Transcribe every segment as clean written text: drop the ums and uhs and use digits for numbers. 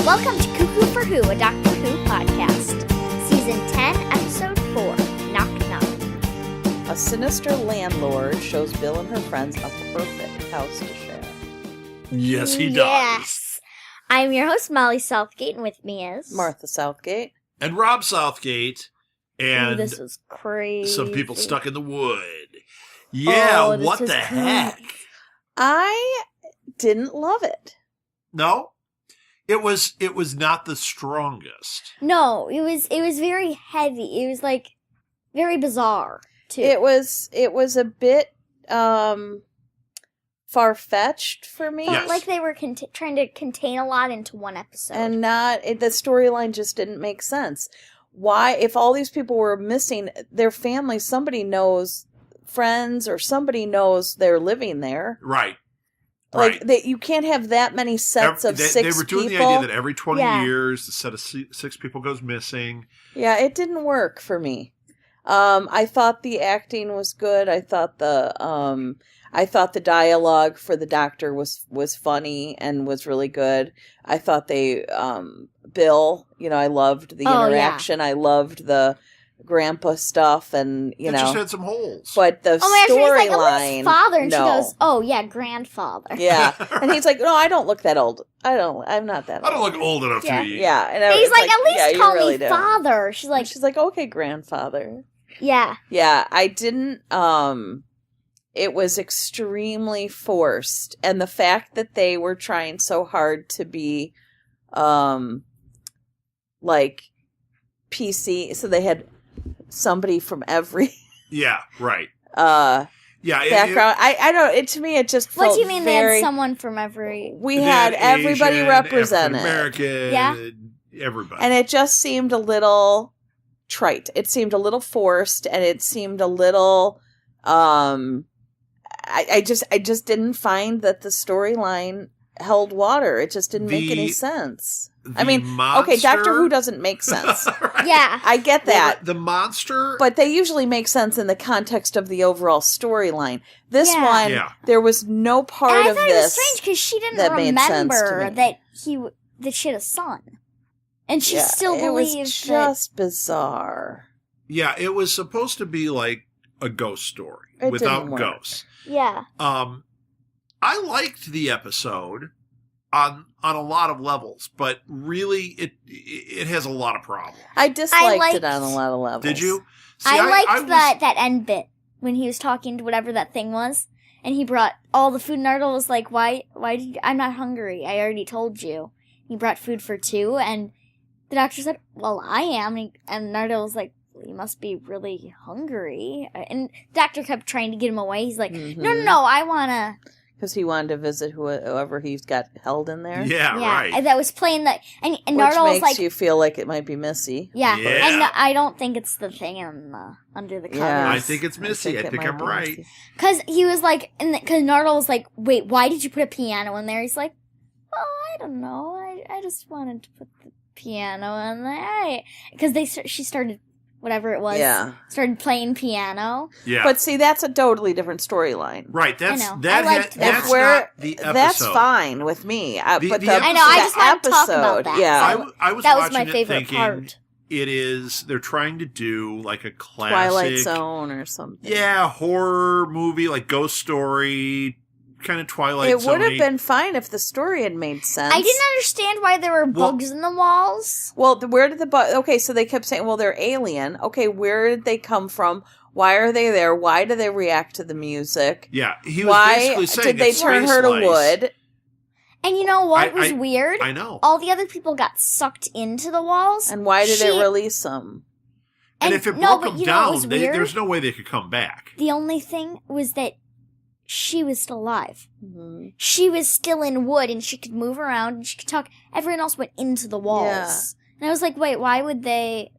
Welcome to Cuckoo for Who, a Doctor Who podcast. Season 10, Episode 4, Knock Knock. A sinister landlord shows Bill and her friends a perfect house to share. Yes, he does. Yes. I'm your host, Molly Southgate, and with me is... Martha Southgate. And Rob Southgate. And Ooh, this was crazy. some people stuck in the wood. Yeah, what the heck? I didn't love it. No? It was not the strongest. No, it was very heavy. It was, like, very bizarre, too. It was a bit far-fetched for me. Felt like they were trying to contain a lot into one episode. And the storyline just didn't make sense. Why, if all these people were missing their family, somebody knows friends or somebody knows they're living there. Right. Like, you can't have that many sets of six people. They were doing the idea that every 20 years, the set of six people goes missing. Yeah, it didn't work for me. I thought the acting was good. I thought the dialogue for the doctor was funny and was really good. I thought Bill, I loved the interaction. Yeah. I loved the grandpa stuff, and it just had some holes. But the storyline, father, and she goes, "Oh yeah, grandfather." Yeah, and he's like, "No, I don't look that old. I'm not that old. I don't look old enough to be." Yeah, and he's like, "At least call me father." She's like, "Okay, grandfather." Yeah, yeah. I didn't. It was extremely forced, and the fact that they were trying so hard to be, like PC, so they had somebody from every background. I don't. To me, it just felt. What do you mean they had someone from every? We had everybody Asian, represented. African-American, everybody, and it just seemed a little trite. It seemed a little forced, and it seemed a little. I just didn't find that the storyline held water. It just didn't make any sense. I mean, okay, Doctor Who doesn't make sense. Right. Yeah. I get that. Well, the monster... But they usually make sense in the context of the overall storyline. This one, there was no part of this. I thought it was strange because she didn't remember that she had a son. And she still believed it was just bizarre. Yeah, it was supposed to be like a ghost story without ghosts. Yeah. I liked the episode on a lot of levels, but really it has a lot of problems. I disliked it on a lot of levels. Did you? See, I liked that end bit when he was talking to whatever that thing was, and he brought all the food, and Nardole was like, why did you, I'm not hungry, I already told you. He brought food for two, and the doctor said, well, I am, and Nardole was like, you must be really hungry. And the doctor kept trying to get him away. He's like, no, I want to... Because he wanted to visit whoever he's got held in there. Yeah, right. And that was playing that, and Which Nardole makes was like, you feel like it might be Missy. Yeah. And I don't think it's the thing under the covers. Yeah. I think it's Missy. I think I'm right. Because he was like, because Nardole was like, wait, why did you put a piano in there? He's like, well, I don't know. I just wanted to put the piano in there. Because she started... whatever it was, started playing piano. Yeah. But see, that's a totally different storyline. Right, that's not the episode. That's fine with me. I know, I just want to talk about that. Yeah. That was my favorite part. They're trying to do like a classic... Twilight Zone or something. Yeah, horror movie, like Ghost Story... kind of Twilight Zone. It would have been fine if the story had made sense. I didn't understand why there were bugs in the walls. Well, where did the bugs... Okay, so they kept saying, well, they're alien. Okay, where did they come from? Why are they there? Why do they react to the music? Yeah, he was basically saying... Why did they turn her to wood? And you know what was weird? I know. All the other people got sucked into the walls. And why did it release them? And if it broke them down, there's no way they could come back. The only thing was that she was still alive. Mm-hmm. She was still in wood, and she could move around, and she could talk. Everyone else went into the walls. Yeah. And I was like, wait, why would they...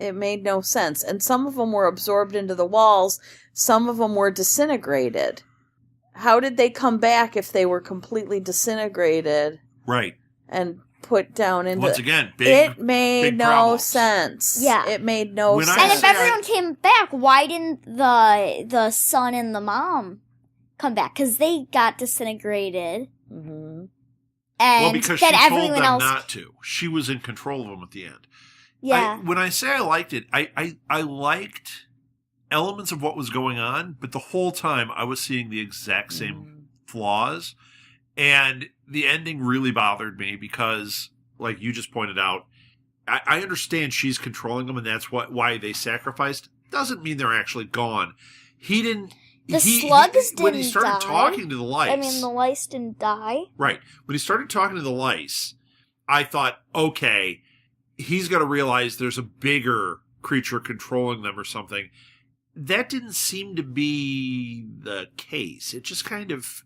It made no sense. And some of them were absorbed into the walls. Some of them were disintegrated. How did they come back if they were completely disintegrated? Right. And put down into... Once again, it made no problems. sense. Yeah. It made no sense. And if everyone came back, why didn't the son and the mom come back? Because they got disintegrated. Mm-hmm. and well, because then she told everyone them else. not to. She was in control of them at the end. Yeah. When I say I liked it, I liked elements of what was going on, but the whole time I was seeing the exact same flaws. And the ending really bothered me because, like you just pointed out, I understand she's controlling them and that's why they sacrificed. Doesn't mean they're actually gone. He didn't. The slugs didn't when he started die. talking to the lice. I mean, the lice didn't die. Right. When he started talking to the lice, I thought, okay, he's got to realize there's a bigger creature controlling them or something. That didn't seem to be the case. It just kind of,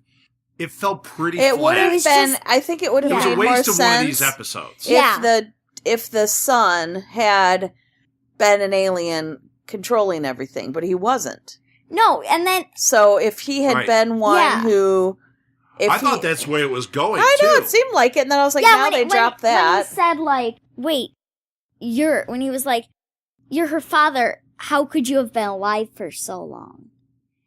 it felt pretty It flat. would have was been, just- I think it would have It was made a more waste of sense one of these episodes. Yeah. if the son had been an alien controlling everything, but he wasn't. No, and then So if he had Right. been one Yeah. who, if I thought he, that's the way it was going, I know too. it seemed like it, and then I was like, yeah, now when they it- dropped when that. he said like, wait, when he was like, you're her father. How could you have been alive for so long?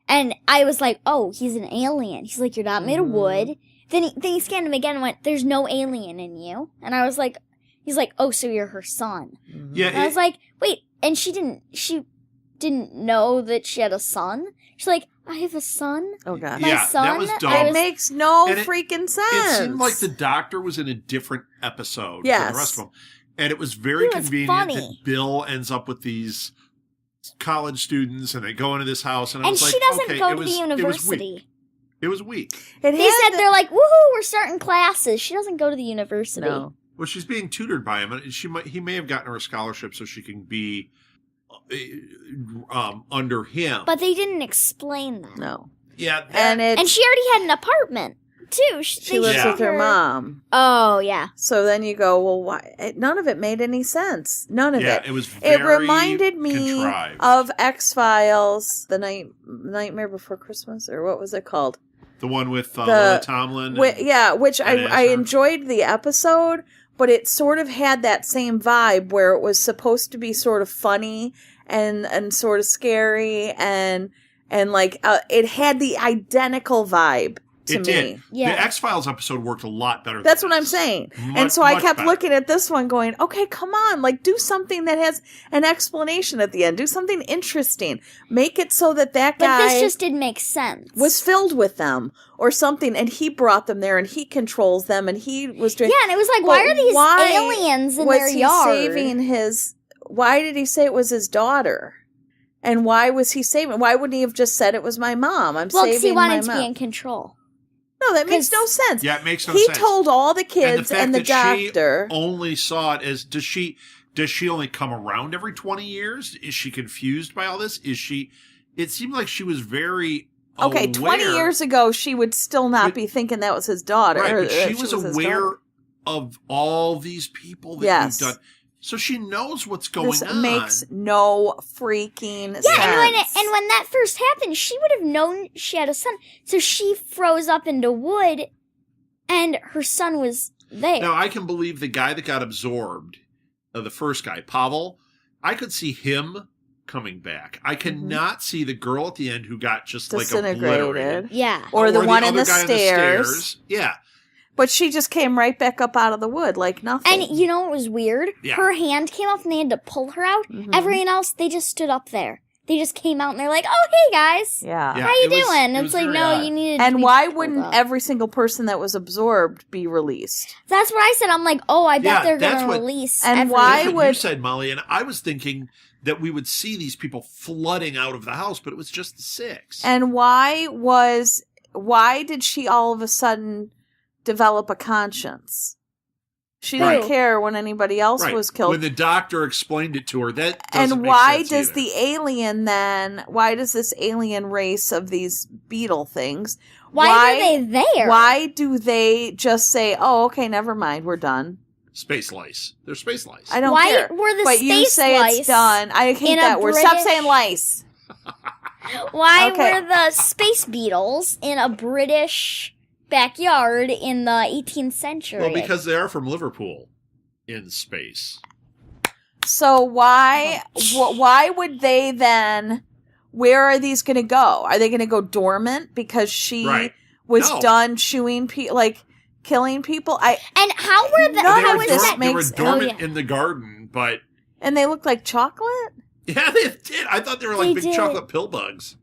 And I was like, oh, he's an alien. He's like, you're not made of wood. Then he scanned him again and went, there's no alien in you. And I was like, he's like, oh, so you're her son. Yeah, And I was like, wait, and she didn't know that she had a son? She's like, I have a son? Oh god, my yeah, son, that was I dumb. it makes no And it- freaking It sense. seemed like the doctor was in a different episode from Yes. the rest of them. And it was very He was convenient funny. that Bill ends up with these college students and they go into this house. And I And was she like, doesn't okay, go it to was, the It was university. weak. It was weak. It They had said they're like, woohoo, we're starting classes. She doesn't go to the university. no. Well, she's being tutored by him, and he may have gotten her a scholarship so she can be under him. But they didn't explain that. No. yeah, And And she already had an apartment, too. she lives Yeah. with her mom. Oh, yeah. So then you go, well, why? None of it made any sense. None of it. it was very It reminded me contrived. of X-Files, the Nightmare Before Christmas, or what was it called? the one with the- Lily Tomlin. Which and I Asher. enjoyed the episode, but it sort of had that same vibe where it was supposed to be sort of funny and sort of scary and like it had the identical vibe to It me. did. Yeah. The X-Files episode worked a lot better. That's than what I'm this. saying. Much- And so I much kept better. looking at this one going, okay, come on, like do something that has an explanation at the end. Do something interesting. Make it so that But guy this just didn't make sense. was filled with them or something, and he brought them there and he controls them and he was doing... Yeah, and it was like, why But are these why aliens in was their he yard? saving his... Why did he say it was his daughter? And why was he saving... Why wouldn't he have just said it was my mom? I'm Well, saving because he my wanted to mom. be in control. No, that makes 'cause- no sense. Yeah, it makes no he sense. told all the And kids the and, fact the that doctor... she only saw it as does she only come around every 20 years? Is she confused by all this? Is she? It seemed like she was very Okay, aware, 20 years ago, she would still not But- be thinking that was his daughter. right? or But that she was his aware daughter. of all these people that Yes. you've done, so she knows what's going This on. makes no freaking sense. Yeah, and when that first happened, she would have known she had a son. So she froze up into wood, and her son was there. Now I can believe the guy that got absorbed, the first guy, Pavel. I could see him coming back. I cannot see the girl at the end who got just like Disintegrated. obliterated. Yeah. Or the one in other the guy stairs. Yeah. But she just came right back up out of the wood like nothing. And you know what was weird? Yeah. Her hand came up and they had to pull her out. Mhm. Everyone else, they just stood up there. They just came out and they're like, "Oh, hey guys, Yeah. Yeah, how you it was- doing?" it It's was like, very no, odd. you needed. to And be why pulled wouldn't up. every single person that was absorbed be released? That's what I said. I'm like, oh, I bet Yeah, they're that's gonna what- release. And everyone. why That's what would- you said, Molly, and I was thinking that we would see these people flooding out of the house, but it was just the six. And why did she all of a sudden develop a conscience? She didn't Right. care when anybody else right. was killed. When the doctor explained it to her, that doesn't And make why sense does either. the alien then, why does this alien race of these beetle things, why are they there? why do they just say, oh, okay, never mind, we're done? space lice? They're space lice. I don't Why care. were the But you space say lice it's done. I hate in a that word. Stop British- saying lice. Why Okay. were the space beetles in a British backyard in the 18th century? Well, because they are from Liverpool in space. So why would they then, where are these going to go? Are they going to go dormant because she Right. was No. done chewing like killing people. And how were the? None How of was this that? They were makes- dormant Oh, yeah. in the garden, but and they look like chocolate. yeah, they did. I thought they were like They big did. chocolate pill bugs.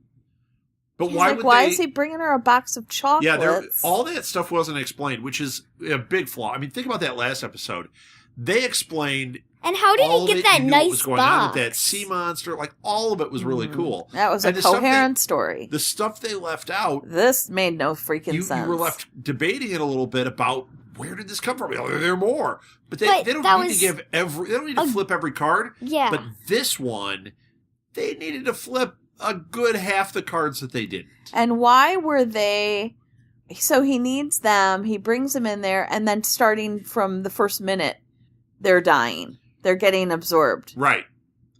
But He's why like, would why they? is he bringing her a box of chocolates? Yeah, all that stuff wasn't explained, which is a big flaw. I mean, think about that last episode. They explained And how did all he of get it. that You knew what nice was going on box? with that sea monster. Like all of it was really cool. That was a And the stuff coherent story. The stuff they left out, This made no freaking you sense. were left debating it a little bit about where did this come from? Are there more? But they But don't that need to was give every. They don't need to flip every card. Yeah. But this one, they needed to flip a good half the cards that they didn't. And why were they... So he needs them, he brings them in there, and then starting from the first minute, they're dying. They're getting absorbed. Right.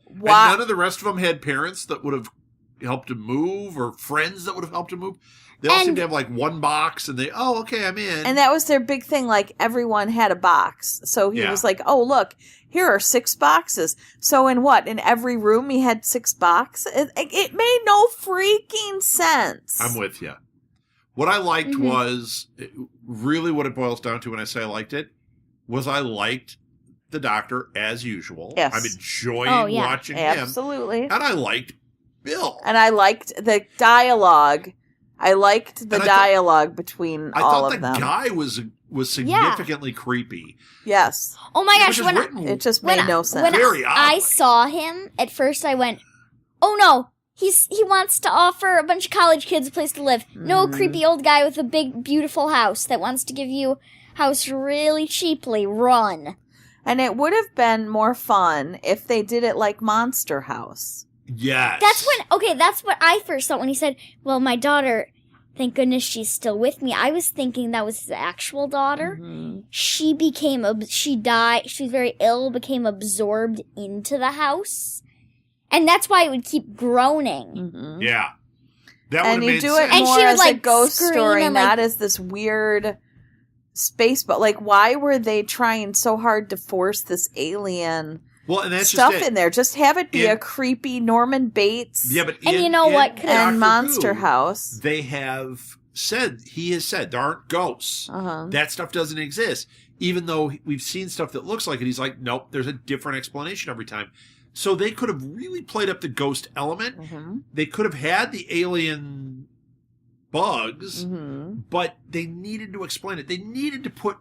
Why? And none of the rest of them had parents that would have helped him move or friends that would have helped him move. They all seem to have like one box and okay, I'm in. And that was their big thing, like everyone had a box. So he was like, oh, look, here are 6 boxes. So in every room he had 6 boxes? It made no freaking sense. I'm with you. What I liked was, really what it boils down to when I say I liked it, was I liked the doctor as usual. Yes. I'm enjoying watching him. Absolutely. And I liked Bill. And I liked the dialogue. I liked the dialogue between all of them. I thought the guy was significantly creepy. Yes. Oh my gosh! It just made no sense. When Very I odd. saw him at first, I went, "Oh no, he wants to offer a bunch of college kids a place to live. No creepy old guy with a big, beautiful house that wants to give you house really cheaply. Run." And it would have been more fun if they did it like Monster House. Yes. That's what I first thought when he said, well, my daughter, thank goodness she's still with me. I was thinking that was his actual daughter. Mm-hmm. She died, she was very ill, became absorbed into the house. And that's why it would keep groaning. Mm-hmm. Yeah. That would And have you made do sense. it And more she would, as a like, ghost scream story, and, not like- as this weird space. But like, why were they trying so hard to force this alien Well, and that's stuff just it. in there? Just have it be In- a creepy Norman Bates Yeah, but And you know what could've- and Doctor Monster Who, House. He has said there aren't ghosts. Uh-huh. That stuff doesn't exist. Even though we've seen stuff that looks like it, he's like, nope, there's a different explanation every time. So they could have really played up the ghost element. Mm-hmm. They could have had the alien bugs, Mm-hmm. but they needed to explain it. They needed to put.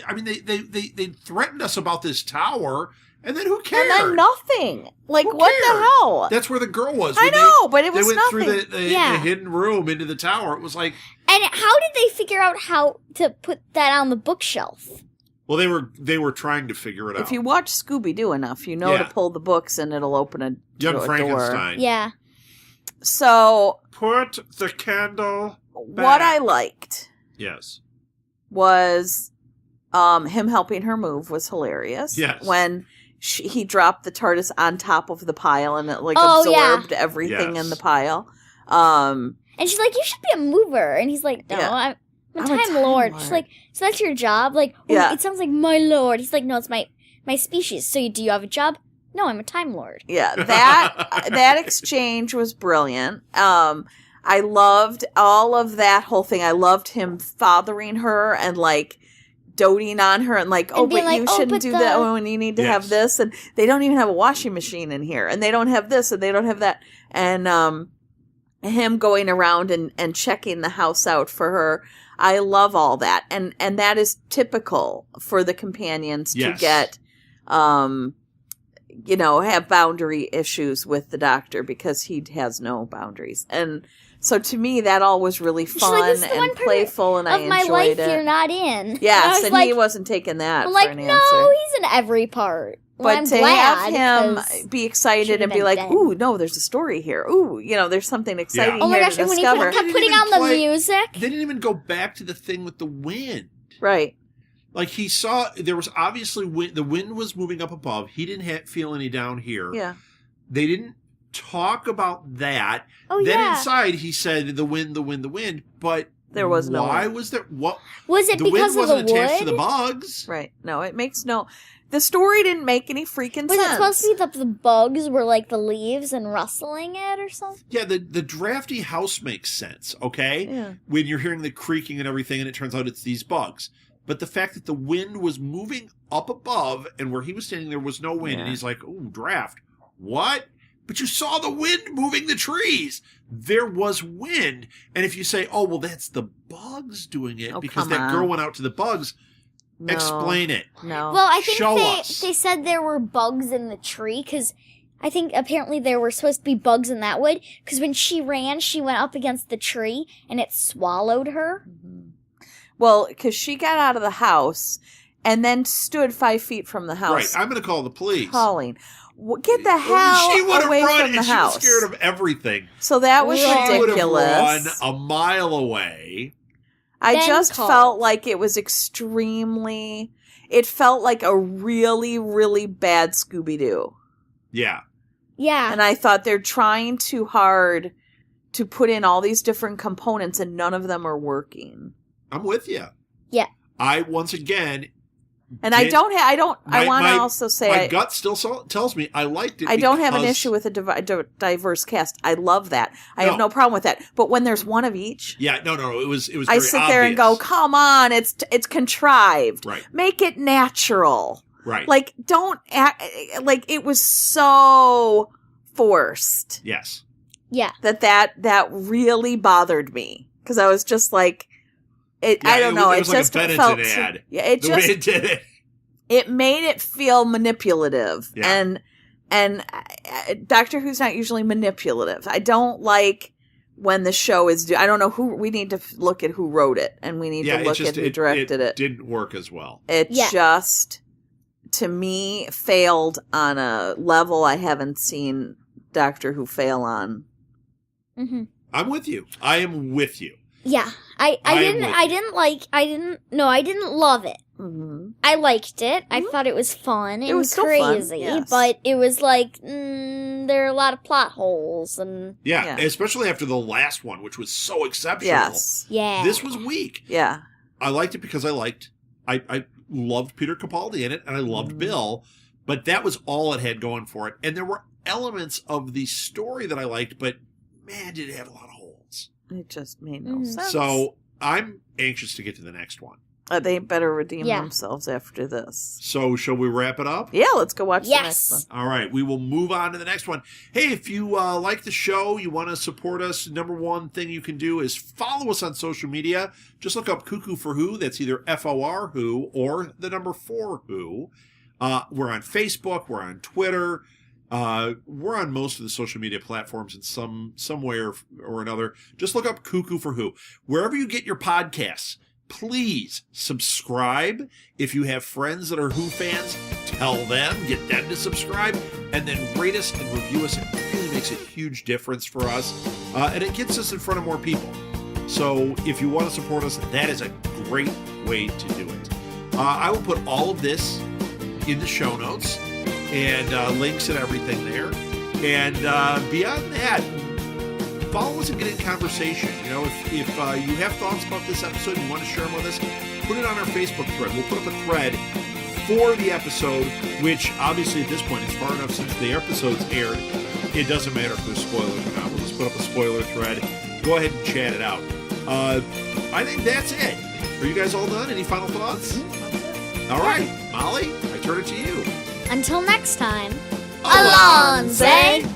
I mean, they threatened us about this tower, and then who cared? And then nothing. Like, Who what cared? the hell? That's where the girl was. I When know, but it they was went nothing. through the Yeah. hidden room into the tower. It was like, And how did they figure out how to put that on the bookshelf? well, they were trying to figure it out. If you watch Scooby-Doo enough, you know to Yeah. pull the books and it'll open a Young door. Frankenstein. Yeah. So, Put the candle. what I liked Yes. was him helping her move was hilarious. Yes. When he dropped the TARDIS on top of the pile and it Oh, yeah. absorbed everything Yes. in the pile. And she's like, you should be a mover. And he's like, no, Yeah. I'm a I'm a Time Time Lord. Lord. She's like, so that's your job? Like, oh, Yeah. it sounds like my lord. He's like, no, it's my species. So do you have a job? No, I'm a Time Lord. Yeah, that exchange was brilliant. I loved all of that whole thing. I loved him fathering her and like doting on her and like, oh, being but like, you "Oh, shouldn't but do the-" that when you need to have Yes. this, and they don't even have a washing machine in here, and they don't have this, and they don't have that, and him going around and checking the house out for her. I love all that, and that is typical for the companions Yes. to get, have boundary issues with the doctor because he has no boundaries. And so to me, that all was really She's fun like, this is the one and part playful, and I Of my enjoyed life it. you're not in. Yes, I was and like, he wasn't taking that I'm for like, an no, answer. he's in every part. Well, But I'm to glad have him because- be excited should've and be been like, dead. ooh, no, there's a story here. Ooh, there's something exciting Oh my here gosh, to and when he discover. kept putting They on didn't the play- music. They didn't even go back to the thing with the wind. Right. Like he saw, there was obviously wind, the wind was moving up above. He didn't feel any down here. Yeah. They didn't talk about that. Oh, then yeah. inside he said the wind, the wind, the wind. But There was no Why wind. was there? What? Was it The because wind of the wasn't attached to wood? the bugs. Right. No, it makes no... The story didn't make any freaking Was sense. it supposed to be that the bugs were like the leaves and rustling it or something? Yeah, the drafty house makes sense, okay? Yeah. When you're hearing the creaking and everything, and it turns out it's these bugs. But the fact that the wind was moving up above, and where he was standing there was no wind, and he's like, "Ooh, draft. What? But you saw the wind moving the trees." There was wind. And if you say, "Oh, well, that's the bugs doing it," because that girl went out to the bugs, explain it. No. Well, I think Show us. they said there were bugs in the tree, because I think apparently there were supposed to be bugs in that wood, because when she ran, she went up against the tree, and it swallowed her. Well, because she got out of the house and then stood 5 feet from the house. Right, I'm going to call the police. Calling. Get the hell She would have away run, from the and house. she was scared of everything. So that was She would have ridiculous. run a mile away. I Then just called. felt like it was extremely... It felt like a really, really bad Scooby-Doo. Yeah. Yeah. And I thought they're trying too hard to put in all these different components and none of them are working. I'm with you. Yeah. I, once again... And I want to also say... My gut still tells me I liked it. I don't have an because- issue with a diverse cast. I love that. I have no problem with that. But when there's one of each... Yeah, no. It was very I sit there and go, obvious. come on, it's contrived. Right. Make it natural. Right. Like, don't act... Like, it was so forced. Yes. Yeah. That really bothered me. Because I was just like... I don't know. It It was like just a Benetton felt... ad. Yeah, it The just... way it did it. It made it feel manipulative. Yeah. And Doctor Who's not usually manipulative. I don't like when the show is... I don't know who... We need to look at who wrote it. And we need to look at who directed it. It didn't work as well. It just, to me, failed on a level I haven't seen Doctor Who fail on. Mm-hmm. I'm with you. I am with you. Yeah. I didn't love it. Mm-hmm. I liked it. I thought it was fun and was still fun, crazy, yes. but it was like there are a lot of plot holes and Yeah, especially after the last one, which was so exceptional. Yes. yeah. This was weak. Yeah. I liked it because I loved Peter Capaldi in it, and I loved Bill, but that was all it had going for it. And there were elements of the story that I liked, but man, did it have a lot of holes. It just made no sense. So I'm anxious to get to the next one. They better redeem themselves after this. So shall we wrap it up? Yeah, let's go watch the next one. All right, we will move on to the next one. Hey, if you like the show, you want to support us, number one thing you can do is follow us on social media. Just look up Cuckoo for Who. That's either FOR Who or the number 4 Who. We're on Facebook. We're on Twitter. We're on most of the social media platforms in some way or another. Just look up Cuckoo for Who. Wherever you get your podcasts, please subscribe. If you have friends that are Who fans, tell them, get them to subscribe, and then rate us and review us. It really makes a huge difference for us, and it gets us in front of more people. So if you want to support us, that is a great way to do it. I will put all of this in the show notes and links and everything there. And beyond that, follow us and get in conversation. You know, if you have thoughts about this episode and you want to share them with us, put it on our Facebook thread. We'll put up a thread for the episode, which obviously at this point is far enough since the episode's aired. It doesn't matter if there's spoilers or not. We'll just put up a spoiler thread. Go ahead and chat it out. I think that's it. Are you guys all done? Any final thoughts? All right, Molly, I turn it to you. Until next time. Alonze!